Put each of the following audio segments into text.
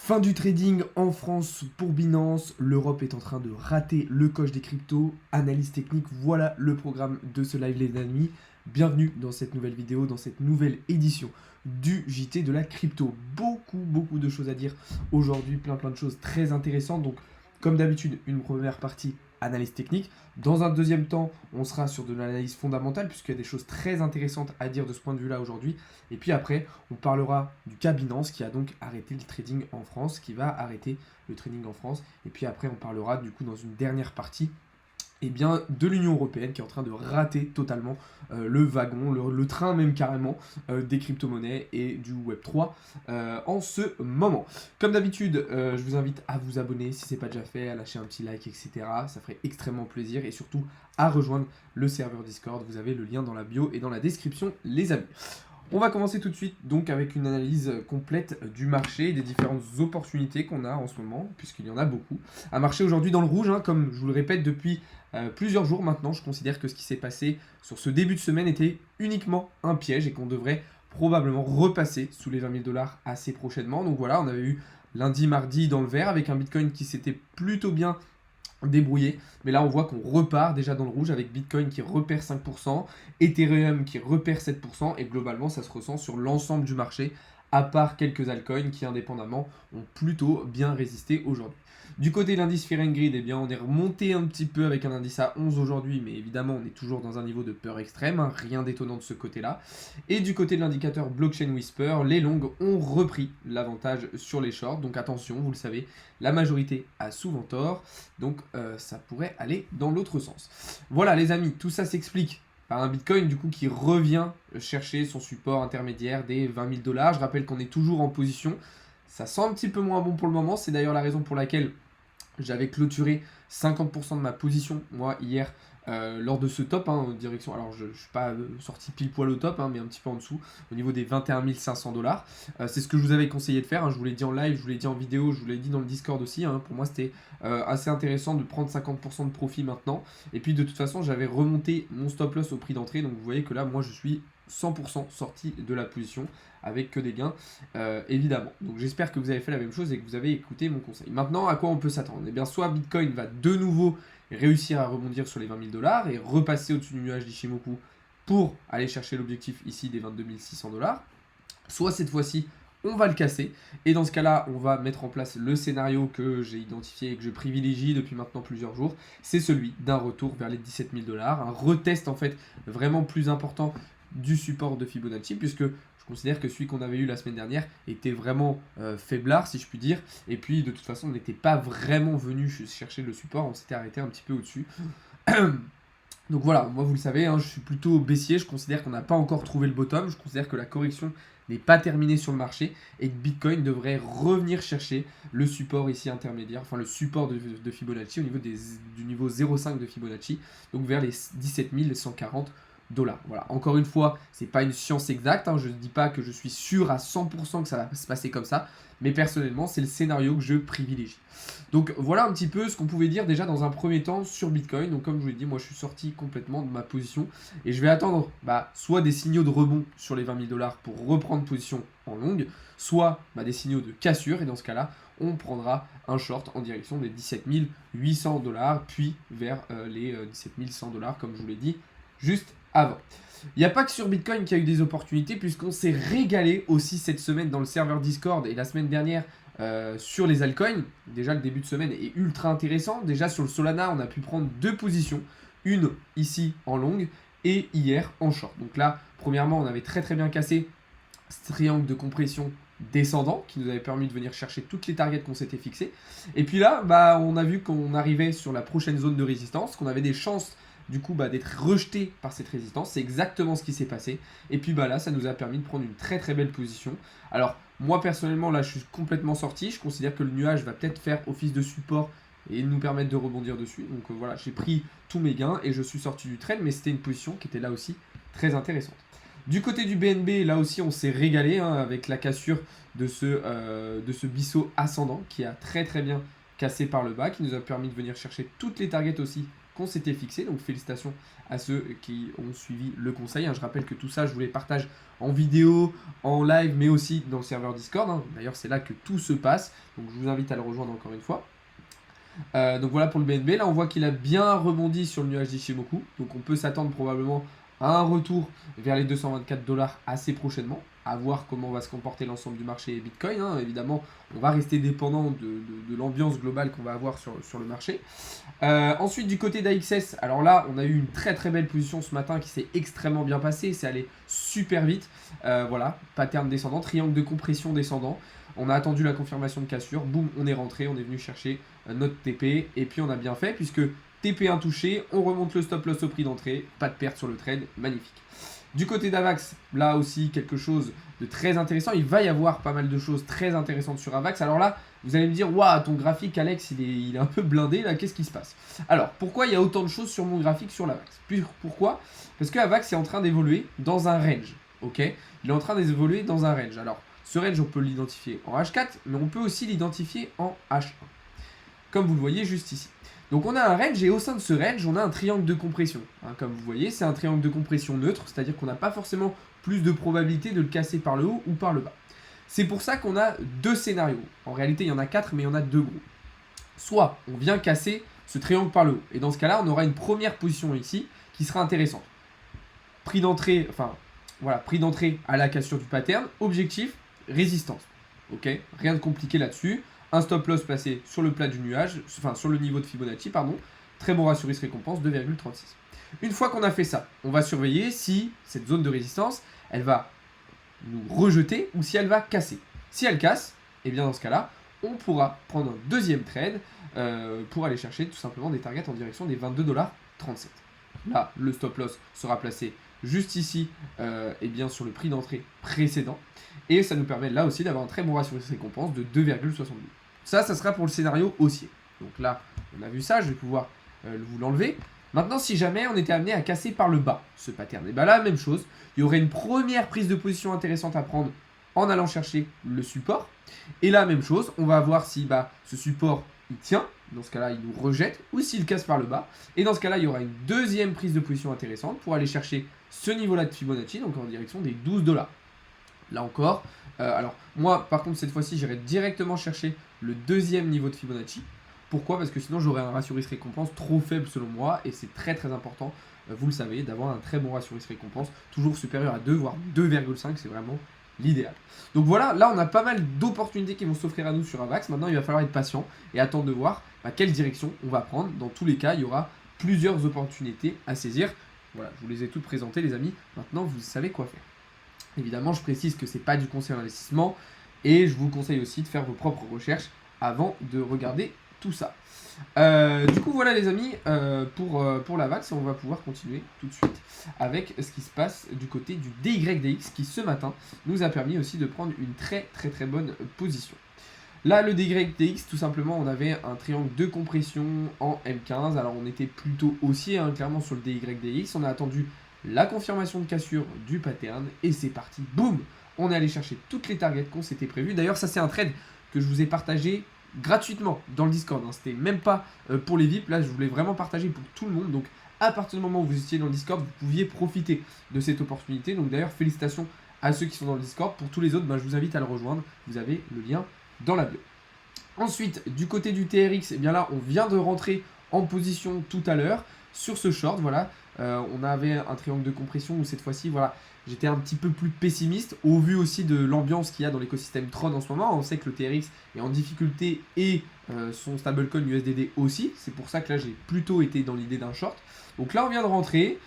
Fin du trading en France pour Binance, l'Europe est en train de rater le coche des cryptos. Analyse technique, voilà le programme de ce live les amis. Bienvenue dans cette nouvelle vidéo, dans cette nouvelle édition du JT de la crypto. Beaucoup de choses à dire aujourd'hui, plein de choses très intéressantes. Donc comme d'habitude, une première partie analyse technique. Dans un deuxième temps, on sera sur de l'analyse fondamentale puisqu'il y a des choses très intéressantes à dire de ce point de vue-là aujourd'hui. Et puis après, on parlera du cas Binance qui a donc arrêté le trading en France, qui va arrêter le trading en France. Et puis après, on parlera du coup dans une dernière partie de l'Union Européenne qui est en train de rater totalement le wagon, le train même carrément des crypto-monnaies et du Web3 en ce moment. Comme d'habitude, je vous invite à vous abonner si ce n'est pas déjà fait, à lâcher un petit like, etc. Ça ferait extrêmement plaisir et surtout à rejoindre le serveur Discord. Vous avez le lien dans la bio et dans la description, les amis. On va commencer tout de suite donc avec une analyse complète du marché et des différentes opportunités qu'on a en ce moment, puisqu'il y en a beaucoup. Un marché aujourd'hui dans le rouge, comme je vous le répète depuis plusieurs jours maintenant. Je considère que ce qui s'est passé sur ce début de semaine était uniquement un piège et qu'on devrait probablement repasser sous les 20 000 $ assez prochainement. Donc voilà, on avait eu lundi, mardi dans le vert avec un Bitcoin qui s'était plutôt bien débrouillé, mais là on voit qu'on repart déjà dans le rouge avec Bitcoin qui repère 5%, Ethereum qui repère 7% et globalement ça se ressent sur l'ensemble du marché à part quelques altcoins qui indépendamment ont plutôt bien résisté aujourd'hui. Du côté de l'indice Fear and Greed, eh bien, on est remonté un petit peu avec un indice à 11 aujourd'hui, mais évidemment on est toujours dans un niveau de peur extrême, rien d'étonnant de ce côté-là. Et du côté de l'indicateur Blockchain Whisper, les longues ont repris l'avantage sur les shorts, donc attention, vous le savez, la majorité a souvent tort, donc ça pourrait aller dans l'autre sens. Voilà les amis, tout ça s'explique par un Bitcoin du coup qui revient chercher son support intermédiaire des 20 000 $. Je rappelle qu'on est toujours en position, ça sent un petit peu moins bon pour le moment, c'est d'ailleurs la raison pour laquelle j'avais clôturé 50% de ma position, moi, hier, lors de ce top, en direction. Alors, je ne suis pas sorti pile poil au top, mais un petit peu en dessous, au niveau des 21 500 $. C'est ce que je vous avais conseillé de faire. Je vous l'ai dit en live, je vous l'ai dit en vidéo, je vous l'ai dit dans le Discord aussi. Pour moi, c'était assez intéressant de prendre 50% de profit maintenant. Et puis, de toute façon, j'avais remonté mon stop loss au prix d'entrée. Donc, vous voyez que là, moi, je suis 100% sorti de la position avec que des gains évidemment. Donc j'espère que vous avez fait la même chose et que vous avez écouté mon conseil. Maintenant, à quoi on peut s'attendre? Eh bien, soit Bitcoin va de nouveau réussir à rebondir sur les 20 000 $ et repasser au-dessus du nuage d'Ishimoku pour aller chercher l'objectif ici des 22 600 $, soit cette fois-ci on va le casser et dans ce cas-là on va mettre en place le scénario que j'ai identifié et que je privilégie depuis maintenant plusieurs jours, c'est celui d'un retour vers les 17 000 $, un retest en fait vraiment plus important du support de Fibonacci, puisque je considère que celui qu'on avait eu la semaine dernière était vraiment faiblard, si je puis dire. Et puis, de toute façon, on n'était pas vraiment venu chercher le support, on s'était arrêté un petit peu au-dessus. Donc voilà, moi vous le savez, je suis plutôt baissier, je considère qu'on n'a pas encore trouvé le bottom, je considère que la correction n'est pas terminée sur le marché et que Bitcoin devrait revenir chercher le support ici intermédiaire, enfin le support de Fibonacci au niveau du niveau 0,5 de Fibonacci, donc vers les 17 140 $. Voilà. Encore une fois, c'est pas une science exacte, je ne dis pas que je suis sûr à 100% que ça va se passer comme ça, mais personnellement, c'est le scénario que je privilégie. Donc voilà un petit peu ce qu'on pouvait dire déjà dans un premier temps sur Bitcoin. Donc comme je vous l'ai dit, moi je suis sorti complètement de ma position et je vais attendre soit des signaux de rebond sur les 20 000 $ pour reprendre position en longue, soit des signaux de cassure et dans ce cas-là, on prendra un short en direction des 17 800 $, puis vers les 17 100 $ comme je vous l'ai dit juste avant. Il n'y a pas que sur Bitcoin qu'il y a eu des opportunités puisqu'on s'est régalé aussi cette semaine dans le serveur Discord et la semaine dernière sur les altcoins. Déjà le début de semaine est ultra intéressant. Déjà sur le Solana on a pu prendre deux positions. Une ici en longue et hier en short. Donc là premièrement on avait très bien cassé ce triangle de compression descendant qui nous avait permis de venir chercher toutes les targets qu'on s'était fixées. Et puis là on a vu qu'on arrivait sur la prochaine zone de résistance, qu'on avait des chances du coup d'être rejeté par cette résistance. C'est exactement ce qui s'est passé et puis là ça nous a permis de prendre une très belle position. Alors moi personnellement là je suis complètement sorti, je considère que le nuage va peut-être faire office de support et nous permettre de rebondir dessus. Donc voilà, j'ai pris tous mes gains et je suis sorti du trade, mais c'était une position qui était là aussi très intéressante. Du côté du BNB, là aussi on s'est régalé avec la cassure de ce biseau ascendant qui a très bien cassé par le bas, qui nous a permis de venir chercher toutes les targets aussi qu'on s'était fixé. Donc félicitations à ceux qui ont suivi le conseil. Je rappelle que tout ça, je vous les partage en vidéo, en live, mais aussi dans le serveur Discord. D'ailleurs, c'est là que tout se passe. Donc je vous invite à le rejoindre encore une fois. Donc voilà pour le BNB. Là, on voit qu'il a bien rebondi sur le nuage d'Ichimoku. Donc on peut s'attendre probablement à un retour vers les 224 $ assez prochainement. À voir comment va se comporter l'ensemble du marché Bitcoin. Évidemment, on va rester dépendant de l'ambiance globale qu'on va avoir sur le marché. Ensuite, du côté d'AXS, alors là, on a eu une très très belle position ce matin qui s'est extrêmement bien passée. C'est allé super vite. Voilà, pattern descendant, triangle de compression descendant. On a attendu la confirmation de cassure. Boum, on est rentré, on est venu chercher notre TP. Et puis on a bien fait puisque TP1 touché, on remonte le stop loss au prix d'entrée. Pas de perte sur le trade, magnifique. Du côté d'Avax, là aussi quelque chose de très intéressant. Il va y avoir pas mal de choses très intéressantes sur Avax. Alors là, vous allez me dire, waouh, ton graphique, Alex, il est un peu blindé là, qu'est-ce qui se passe? Alors, pourquoi il y a autant de choses sur mon graphique sur l'Avax? Pourquoi? Parce que Avax est en train d'évoluer dans un range. Ok, il est en train d'évoluer dans un range. Alors, ce range, on peut l'identifier en H4, mais on peut aussi l'identifier en H1. Comme vous le voyez juste ici. Donc on a un range et au sein de ce range, on a un triangle de compression. Comme vous voyez, c'est un triangle de compression neutre, c'est-à-dire qu'on n'a pas forcément plus de probabilité de le casser par le haut ou par le bas. C'est pour ça qu'on a deux scénarios. En réalité, il y en a 4, mais il y en a deux gros. Soit on vient casser ce triangle par le haut. Et dans ce cas-là, on aura une première position ici qui sera intéressante. Prix d'entrée, prix d'entrée à la cassure du pattern. Objectif, résistance. Ok, rien de compliqué là-dessus. Un stop loss placé sur le plat du nuage, sur le niveau de Fibonacci, pardon. Très bon ratio risque-récompense, 2,36. Une fois qu'on a fait ça, on va surveiller si cette zone de résistance, elle va nous rejeter ou si elle va casser. Si elle casse, et bien dans ce cas-là, on pourra prendre un deuxième trade pour aller chercher tout simplement des targets en direction des 22,37 $. Là, le stop loss sera placé juste ici, et bien sur le prix d'entrée précédent. Et ça nous permet là aussi d'avoir un très bon ratio risque-récompense de 2,72. Ça sera pour le scénario haussier. Donc là, on a vu ça, je vais pouvoir vous l'enlever. Maintenant, si jamais on était amené à casser par le bas ce pattern, et bien là, même chose, il y aurait une première prise de position intéressante à prendre en allant chercher le support. Et là, même chose, on va voir si ce support, il tient. Dans ce cas-là, il nous rejette ou s'il casse par le bas. Et dans ce cas-là, il y aura une deuxième prise de position intéressante pour aller chercher ce niveau-là de Fibonacci, donc en direction des 12 $. Là encore, alors moi par contre cette fois-ci j'irai directement chercher le deuxième niveau de Fibonacci. Pourquoi? Parce que sinon j'aurais un ratio risque-récompense trop faible selon moi et c'est très très important, vous le savez, d'avoir un très bon ratio risque-récompense, toujours supérieur à 2 voire 2,5, c'est vraiment l'idéal. Donc voilà, là on a pas mal d'opportunités qui vont s'offrir à nous sur Avax. Maintenant il va falloir être patient et attendre de voir quelle direction on va prendre. Dans tous les cas, il y aura plusieurs opportunités à saisir. Voilà, je vous les ai toutes présentées les amis, maintenant vous savez quoi faire. Évidemment, je précise que ce n'est pas du conseil d'investissement et je vous conseille aussi de faire vos propres recherches avant de regarder tout ça. Du coup, voilà les amis, pour la VAX, on va pouvoir continuer tout de suite avec ce qui se passe du côté du DYDX qui ce matin nous a permis aussi de prendre une très très très bonne position. Là, le DYDX, tout simplement, on avait un triangle de compression en M15. Alors, on était plutôt haussier, clairement, sur le DYDX. On a attendu la confirmation de cassure du pattern et c'est parti, boum, on est allé chercher toutes les targets qu'on s'était prévues. D'ailleurs ça c'est un trade que je vous ai partagé gratuitement dans le Discord, c'était même pas pour les VIP, là je voulais vraiment partager pour tout le monde. Donc à partir du moment où vous étiez dans le Discord, vous pouviez profiter de cette opportunité. Donc d'ailleurs félicitations à ceux qui sont dans le Discord. Pour tous les autres, je vous invite à le rejoindre, vous avez le lien dans la bio. Ensuite du côté du TRX, et bien là on vient de rentrer en position tout à l'heure sur ce short, voilà. On avait un triangle de compression où cette fois-ci, voilà, j'étais un petit peu plus pessimiste au vu aussi de l'ambiance qu'il y a dans l'écosystème Tron en ce moment. On sait que le TRX est en difficulté et son stablecoin USDD aussi. C'est pour ça que là, j'ai plutôt été dans l'idée d'un short. Donc là, on vient de rentrer.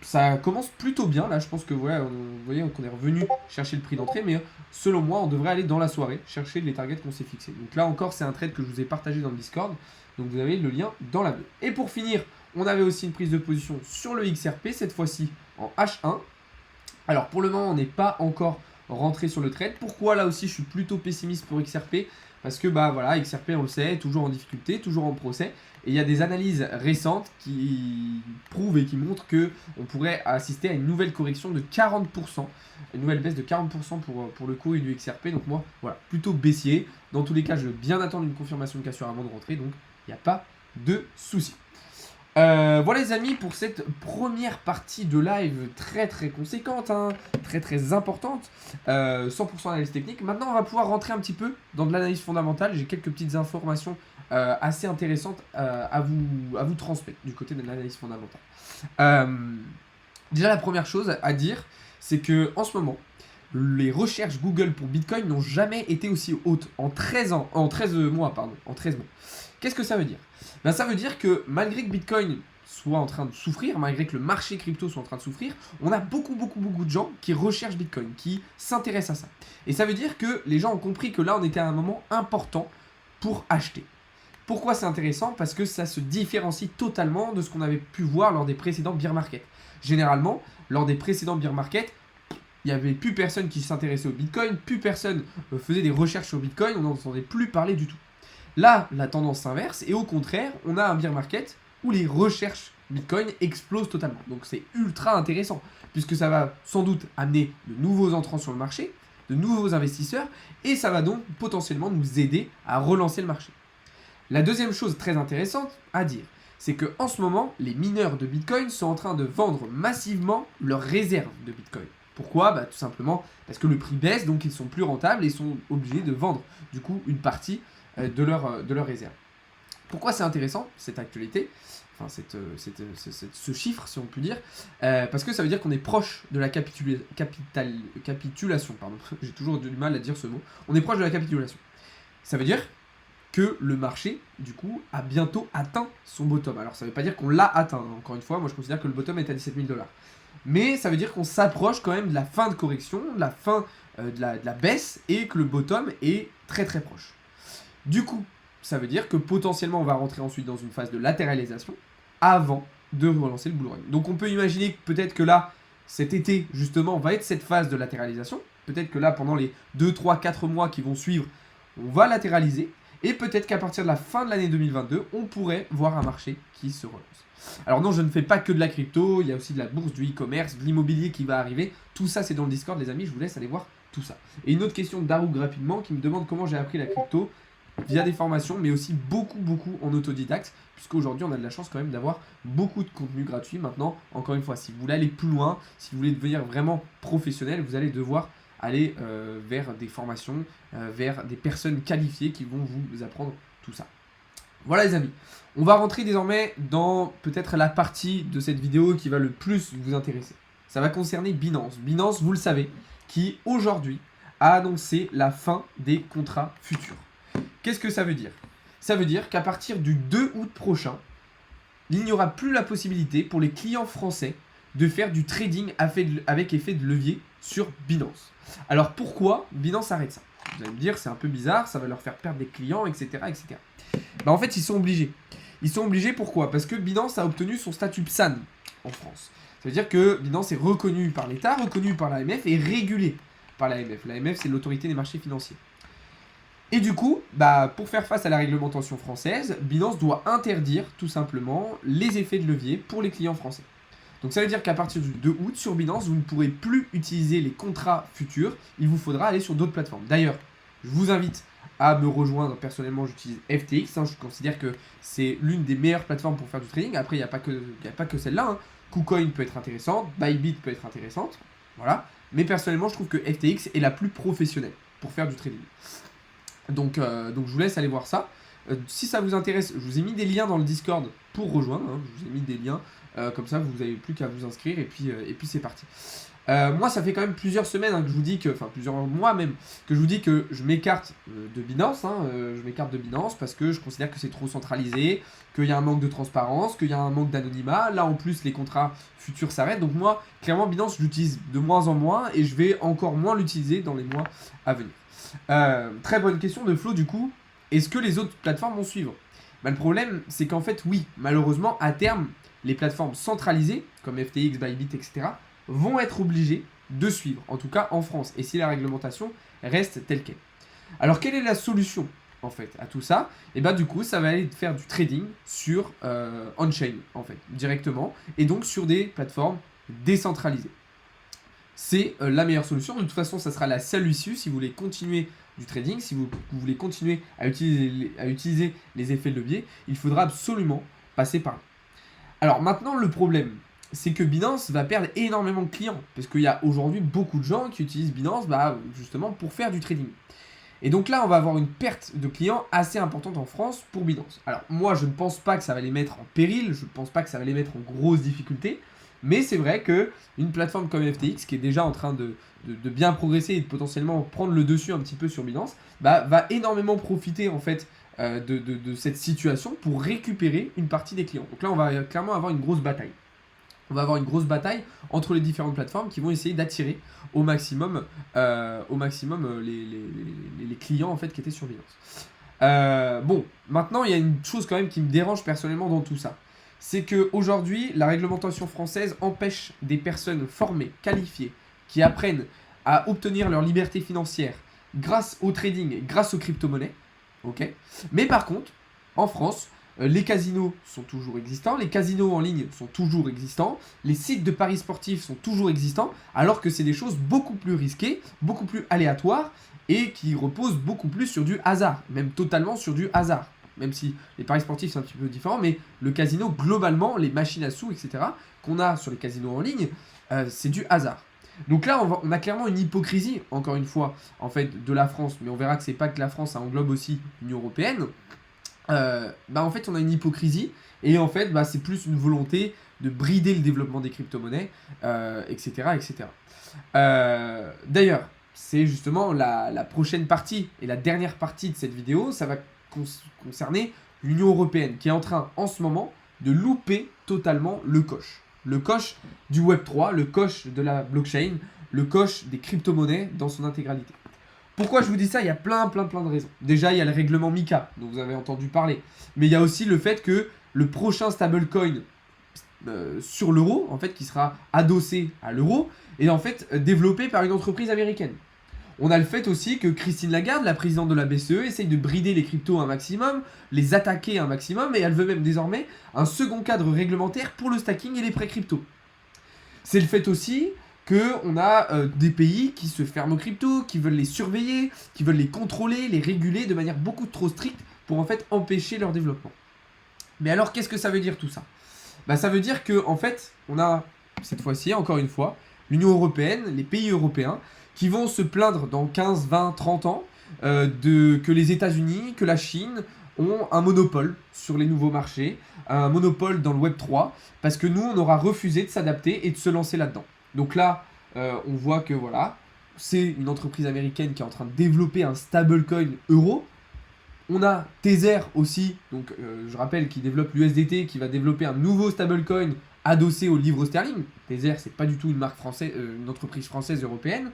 Ça commence plutôt bien. Là, je pense que voilà, vous voyez qu'on est revenu chercher le prix d'entrée. Mais selon moi, on devrait aller dans la soirée chercher les targets qu'on s'est fixés. Donc là encore, c'est un trade que je vous ai partagé dans le Discord. Donc vous avez le lien dans la bio. Et pour finir, on avait aussi une prise de position sur le XRP, cette fois-ci en H1. Alors pour le moment, on n'est pas encore rentré sur le trade. Pourquoi là aussi je suis plutôt pessimiste pour XRP? Parce que voilà, XRP on le sait, toujours en difficulté, toujours en procès. Et il y a des analyses récentes qui prouvent et qui montrent qu'on pourrait assister à une nouvelle correction de 40%. Une nouvelle baisse de 40% pour le cours du XRP. Donc moi, voilà, plutôt baissier. Dans tous les cas, je vais bien attendre une confirmation de cassure avant de rentrer. Donc il n'y a pas de souci. Voilà les amis pour cette première partie de live très conséquente, hein, très importante, 100% analyse technique. Maintenant on va pouvoir rentrer un petit peu dans de l'analyse fondamentale. J'ai quelques petites informations assez intéressantes à vous transmettre du côté de l'analyse fondamentale. Déjà la première chose à dire, c'est que en ce moment, les recherches Google pour Bitcoin n'ont jamais été aussi hautes en 13 mois. Qu'est-ce que ça veut dire? Ben, ça veut dire que malgré que Bitcoin soit en train de souffrir, malgré que le marché crypto soit en train de souffrir, on a beaucoup de gens qui recherchent Bitcoin, qui s'intéressent à ça. Et ça veut dire que les gens ont compris que là, on était à un moment important pour acheter. Pourquoi c'est intéressant? Parce que ça se différencie totalement de ce qu'on avait pu voir lors des précédents bear market. Généralement, lors des précédents bear market, il n'y avait plus personne qui s'intéressait au Bitcoin, plus personne faisait des recherches sur Bitcoin, on n'entendait plus parler du tout. Là, la tendance s'inverse et au contraire, on a un bear market où les recherches Bitcoin explosent totalement. Donc c'est ultra intéressant puisque ça va sans doute amener de nouveaux entrants sur le marché, de nouveaux investisseurs et ça va donc potentiellement nous aider à relancer le marché. La deuxième chose très intéressante à dire, c'est qu'en ce moment, les mineurs de Bitcoin sont en train de vendre massivement leurs réserves de Bitcoin. Pourquoi? Tout simplement parce que le prix baisse, donc ils sont plus rentables et sont obligés de vendre du coup une partie de leur réserve. Pourquoi c'est intéressant, cette actualité, enfin ce chiffre si on peut dire, parce que ça veut dire qu'on est proche de la capitulation, pardon, j'ai toujours du mal à dire ce mot, on est proche de la capitulation. Ça veut dire que le marché, du coup, a bientôt atteint son bottom. Alors ça ne veut pas dire qu'on l'a atteint, hein. Encore une fois, moi je considère que le bottom est à 17 000 $. Mais ça veut dire qu'on s'approche quand même de la fin de correction, de la fin de la baisse, et que le bottom est très proche. Du coup, ça veut dire que potentiellement on va rentrer ensuite dans une phase de latéralisation avant de relancer le bull run. Donc on peut imaginer peut-être que là, cet été justement, va être cette phase de latéralisation. Peut-être que là, pendant les 2, 3, 4 mois qui vont suivre, on va latéraliser. Et peut-être qu'à partir de la fin de l'année 2022, on pourrait voir un marché qui se relance. Alors non, je ne fais pas que de la crypto, il y a aussi de la bourse, du e-commerce, de l'immobilier qui va arriver. Tout ça, c'est dans le Discord, les amis, je vous laisse aller voir tout ça. Et une autre question de Darouk rapidement, qui me demande comment j'ai appris la crypto via des formations, mais aussi beaucoup en autodidacte, puisqu'aujourd'hui, on a de la chance quand même d'avoir beaucoup de contenu gratuit. Maintenant, encore une fois, si vous voulez aller plus loin, si vous voulez devenir vraiment professionnel, vous allez devoir aller vers des formations, vers des personnes qualifiées qui vont vous apprendre tout ça. Voilà les amis, on va rentrer désormais dans peut-être la partie de cette vidéo qui va le plus vous intéresser. Ça va concerner Binance. Binance, vous le savez, qui aujourd'hui a annoncé la fin des contrats futurs. Qu'est-ce que ça veut dire? Ça veut dire qu'à partir du 2 août prochain, il n'y aura plus la possibilité pour les clients français de faire du trading avec effet de levier sur Binance. Alors pourquoi Binance arrête ça? Vous allez me dire, c'est un peu bizarre, ça va leur faire perdre des clients, etc. En fait, ils sont obligés. Ils sont obligés pourquoi? Parce que Binance a obtenu son statut PSAN en France. Ça veut dire que Binance est reconnu par l'État, reconnu par l'AMF et régulé par l'AMF. L'AMF, c'est l'autorité des marchés financiers. Et du coup, pour faire face à la réglementation française, Binance doit interdire tout simplement les effets de levier pour les clients français. Donc ça veut dire qu'à partir du 2 août, sur Binance, vous ne pourrez plus utiliser les contrats futurs. Il vous faudra aller sur d'autres plateformes. D'ailleurs, je vous invite à me rejoindre. Personnellement, j'utilise FTX. Je considère que c'est l'une des meilleures plateformes pour faire du trading. Après, il n'y a pas que celle-là. KuCoin peut être intéressante. Bybit peut être intéressante. Voilà. Mais personnellement, je trouve que FTX est la plus professionnelle pour faire du trading. Donc je vous laisse aller voir ça. Si ça vous intéresse, je vous ai mis des liens dans le Discord pour rejoindre. Je vous ai mis des liens. Comme ça, vous n'avez plus qu'à vous inscrire et puis c'est parti. Moi, ça fait quand même plusieurs semaines que je vous dis que, enfin plusieurs mois même, que je vous dis que je m'écarte de Binance. Je m'écarte de Binance parce que je considère que c'est trop centralisé, qu'il y a un manque de transparence, qu'il y a un manque d'anonymat. Là, en plus, les contrats futurs s'arrêtent. Donc moi, clairement, Binance, je l'utilise de moins en moins et je vais encore moins l'utiliser dans les mois à venir. Très bonne question de Flo du coup. Est-ce que les autres plateformes vont suivre? Le problème, c'est qu'en fait, oui, malheureusement, à terme, les plateformes centralisées, comme FTX, Bybit, etc., vont être obligées de suivre, en tout cas en France, et si la réglementation reste telle qu'elle. Alors, quelle est la solution, en fait, à tout ça? Et du coup, ça va aller faire du trading sur on-chain, en fait, directement, et donc sur des plateformes décentralisées. C'est la meilleure solution. De toute façon, ça sera la seule issue si vous voulez continuer du trading, si vous voulez continuer à utiliser les effets de levier, il faudra absolument passer par là. Alors maintenant, le problème, c'est que Binance va perdre énormément de clients. Parce qu'il y a aujourd'hui beaucoup de gens qui utilisent Binance justement pour faire du trading. Et donc là, on va avoir une perte de clients assez importante en France pour Binance. Alors moi, je ne pense pas que ça va les mettre en péril, je ne pense pas que ça va les mettre en grosse difficulté, mais c'est vrai qu'une plateforme comme FTX, qui est déjà en train de bien progresser et de potentiellement prendre le dessus un petit peu sur Binance, va énormément profiter en fait de cette situation pour récupérer une partie des clients. Donc là, on va clairement avoir une grosse bataille. On va avoir une grosse bataille entre les différentes plateformes qui vont essayer d'attirer au maximum, les clients en fait qui étaient sur Binance. Bon, maintenant il y a une chose quand même qui me dérange personnellement dans tout ça. C'est qu'aujourd'hui, la réglementation française empêche des personnes formées, qualifiées, qui apprennent à obtenir leur liberté financière grâce au trading et grâce aux crypto-monnaies. Okay. Mais par contre, en France, les casinos sont toujours existants, les casinos en ligne sont toujours existants, les sites de paris sportifs sont toujours existants, alors que c'est des choses beaucoup plus risquées, beaucoup plus aléatoires et qui reposent beaucoup plus sur du hasard, même totalement sur du hasard. Même si les paris sportifs c'est un petit peu différent, mais le casino, globalement, les machines à sous, etc., qu'on a sur les casinos en ligne, c'est du hasard. Donc là, on a clairement une hypocrisie, encore une fois, en fait, de la France, mais on verra que c'est pas que la France, ça englobe aussi l'Union européenne. En fait, on a une hypocrisie, et en fait, c'est plus une volonté de brider le développement des crypto-monnaies, etc., etc. D'ailleurs, c'est justement la prochaine partie, et la dernière partie de cette vidéo, ça va concerner l'Union européenne, qui est en train, en ce moment, de louper totalement le coche. Le coche du Web3, le coche de la blockchain, le coche des crypto-monnaies dans son intégralité. Pourquoi je vous dis ça? Il y a plein de raisons. Déjà, il y a le règlement MiCA, dont vous avez entendu parler. Mais il y a aussi le fait que le prochain stablecoin sur l'euro, en fait, qui sera adossé à l'euro, est en fait développé par une entreprise américaine. On a le fait aussi que Christine Lagarde, la présidente de la BCE, essaye de brider les cryptos un maximum, les attaquer un maximum, et elle veut même désormais un second cadre réglementaire pour le stacking et les prêts crypto. C'est le fait aussi qu'on a des pays qui se ferment aux cryptos, qui veulent les surveiller, qui veulent les contrôler, les réguler de manière beaucoup trop stricte pour en fait empêcher leur développement. Mais alors qu'est-ce que ça veut dire tout ça? Ça veut dire que en fait, on a cette fois-ci, encore une fois, l'Union européenne, les pays européens, qui vont se plaindre dans 15, 20, 30 ans que les États-Unis, que la Chine ont un monopole sur les nouveaux marchés, un monopole dans le Web3, parce que nous, on aura refusé de s'adapter et de se lancer là-dedans. Donc là, on voit que voilà, c'est une entreprise américaine qui est en train de développer un stablecoin euro. On a Tether aussi, donc je rappelle qu'il développe l'USDT, qui va développer un nouveau stablecoin adossé au livre sterling. Tether, c'est pas du tout une marque française, une entreprise française européenne.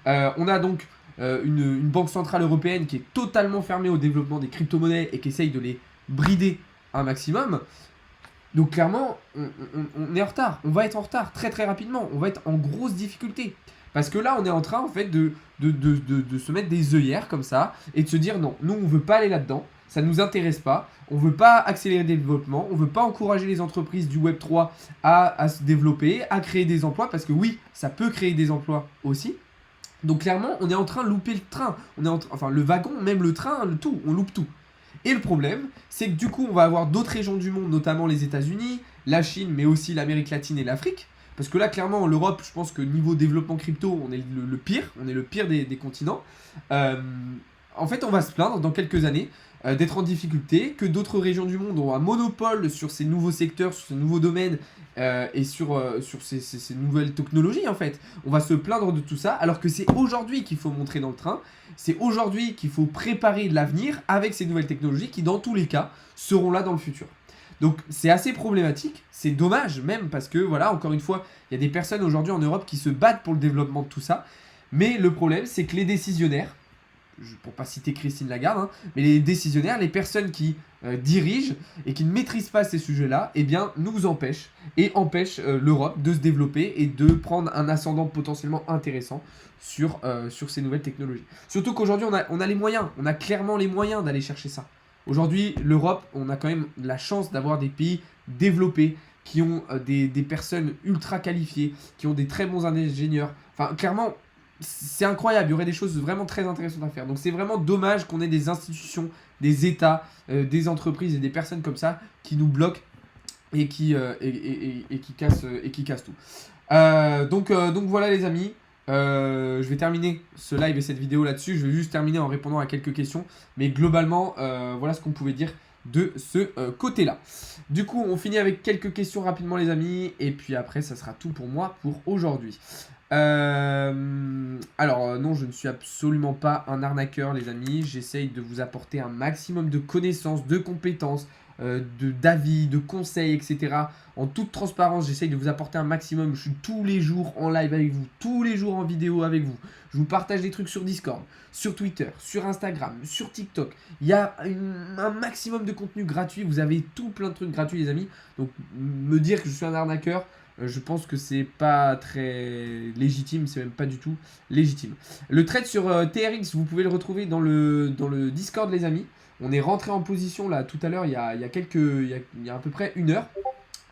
On a donc une banque centrale européenne qui est totalement fermée au développement des crypto-monnaies et qui essaye de les brider un maximum. Donc clairement, on est en retard. On va être en retard très rapidement. On va être en grosse difficulté. Parce que là, on est en train en fait de se mettre des œillères comme ça et de se dire non, nous on veut pas aller là-dedans, ça ne nous intéresse pas, on veut pas accélérer le développement, on veut pas encourager les entreprises du Web3 à se développer, à créer des emplois, parce que oui, ça peut créer des emplois aussi. Donc clairement, on est en train de louper le train, le wagon, même le train, le tout, on loupe tout. Et le problème, c'est que du coup, on va avoir d'autres régions du monde, notamment les États-Unis, la Chine, mais aussi l'Amérique latine et l'Afrique. Parce que là, clairement, l'Europe, je pense que niveau développement crypto, on est le pire. On est le pire des continents. En fait, on va se plaindre dans quelques années d'être en difficulté, que d'autres régions du monde ont un monopole sur ces nouveaux secteurs, sur ces nouveaux domaines et sur ces nouvelles technologies, en fait. On va se plaindre de tout ça, alors que c'est aujourd'hui qu'il faut montrer dans le train. C'est aujourd'hui qu'il faut préparer l'avenir avec ces nouvelles technologies qui, dans tous les cas, seront là dans le futur. Donc c'est assez problématique, c'est dommage même parce que voilà, encore une fois, il y a des personnes aujourd'hui en Europe qui se battent pour le développement de tout ça. Mais le problème, c'est que les décisionnaires, pour pas citer Christine Lagarde, mais les décisionnaires, les personnes qui dirigent et qui ne maîtrisent pas ces sujets-là, eh bien nous empêchent et empêchent l'Europe de se développer et de prendre un ascendant potentiellement intéressant sur ces nouvelles technologies. Surtout qu'aujourd'hui, on a les moyens, on a clairement les moyens d'aller chercher ça. Aujourd'hui, l'Europe, on a quand même la chance d'avoir des pays développés qui ont des personnes ultra qualifiées, qui ont des très bons ingénieurs. Enfin, clairement, c'est incroyable. Il y aurait des choses vraiment très intéressantes à faire. Donc, c'est vraiment dommage qu'on ait des institutions, des États, des entreprises et des personnes comme ça qui nous bloquent et qui casse tout. Donc voilà les amis. Je vais terminer ce live et cette vidéo là-dessus. Je vais juste terminer en répondant à quelques questions. Mais globalement, voilà ce qu'on pouvait dire de ce côté-là. Du coup, on finit avec quelques questions rapidement les amis. Et puis après, ça sera tout pour moi pour aujourd'hui. Alors non, je ne suis absolument pas un arnaqueur les amis. J'essaye de vous apporter un maximum de connaissances, de compétences, d'avis, de conseils, etc. En toute transparence, j'essaye de vous apporter un maximum. Je suis tous les jours en live avec vous, tous les jours en vidéo avec vous. Je vous partage des trucs sur Discord, sur Twitter, sur Instagram, sur TikTok. Il y a un maximum de contenu gratuit. Vous avez tout plein de trucs gratuits les amis. Donc me dire que je suis un arnaqueur, je pense que c'est pas très légitime, c'est même pas du tout légitime. Le trade sur TRX, vous pouvez le retrouver dans le Discord les amis. On est rentré en position là tout à l'heure, il y a à peu près 1 heure.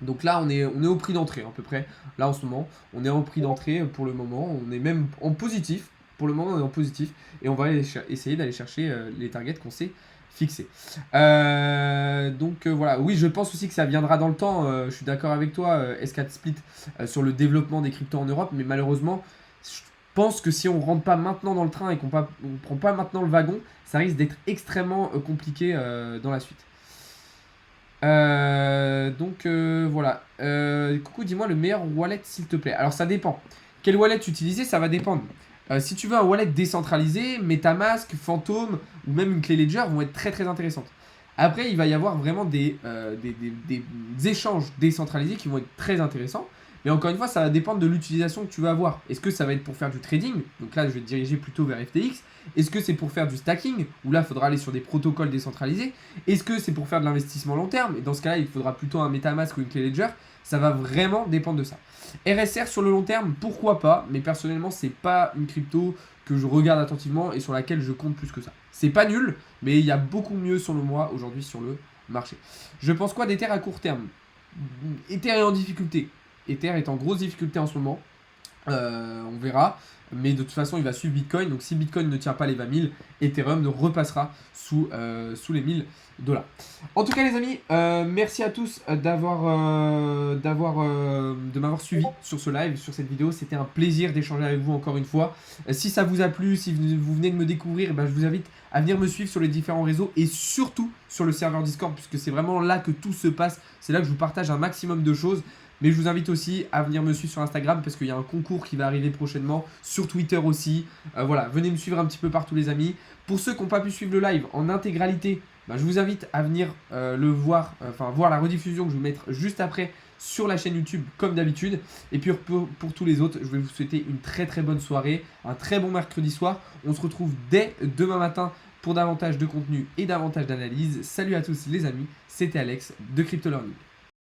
Donc là on est au prix d'entrée à peu près. Là en ce moment, on est en prix d'entrée pour le moment. On est même en positif. Pour le moment on est en positif. Et on va essayer d'aller chercher les targets qu'on s'est fixés. Donc voilà, oui je pense aussi que ça viendra dans le temps. Je suis d'accord avec toi S4 Split sur le développement des cryptos en Europe. Mais malheureusement, je pense que si on ne rentre pas maintenant dans le train et qu'on ne prend pas maintenant le wagon, ça risque d'être extrêmement compliqué dans la suite. Donc voilà. Coucou, dis-moi le meilleur wallet s'il te plaît. Alors ça dépend. Quel wallet utiliser, ça va dépendre. Si tu veux un wallet décentralisé, MetaMask, Phantom ou même une clé Ledger vont être très très intéressantes. Après, il va y avoir vraiment des échanges décentralisés qui vont être très intéressants. Mais encore une fois, ça va dépendre de l'utilisation que tu vas avoir. Est-ce que ça va être pour faire du trading? Donc là, je vais te diriger plutôt vers FTX. Est-ce que c'est pour faire du stacking? Où là, il faudra aller sur des protocoles décentralisés. Est-ce que c'est pour faire de l'investissement long terme? Et dans ce cas-là, il faudra plutôt un MetaMask ou une clé Ledger. Ça va vraiment dépendre de ça. RSR sur le long terme, pourquoi pas? Mais personnellement, c'est pas une crypto que je regarde attentivement et sur laquelle je compte plus que ça. C'est pas nul, mais il y a beaucoup mieux selon moi aujourd'hui sur le marché. Je pense quoi d'Ether à court terme? Ether est en difficulté. Ether est en grosse difficulté en ce moment. On verra. Mais de toute façon, il va suivre Bitcoin. Donc si Bitcoin ne tient pas les 20 000, Ethereum repassera sous les 1000 $. En tout cas, les amis, merci à tous de m'avoir suivi sur ce live, sur cette vidéo. C'était un plaisir d'échanger avec vous encore une fois. Si ça vous a plu, si vous venez de me découvrir, je vous invite à venir me suivre sur les différents réseaux et surtout sur le serveur Discord, puisque c'est vraiment là que tout se passe. C'est là que je vous partage un maximum de choses. Mais je vous invite aussi à venir me suivre sur Instagram parce qu'il y a un concours qui va arriver prochainement, sur Twitter aussi. Voilà, venez me suivre un petit peu partout les amis. Pour ceux qui n'ont pas pu suivre le live en intégralité, je vous invite à venir voir la rediffusion que je vais mettre juste après sur la chaîne YouTube comme d'habitude. Et puis pour tous les autres, je vais vous souhaiter une très très bonne soirée, un très bon mercredi soir. On se retrouve dès demain matin pour davantage de contenu et davantage d'analyse. Salut à tous les amis, c'était Alex de Crypto Learning.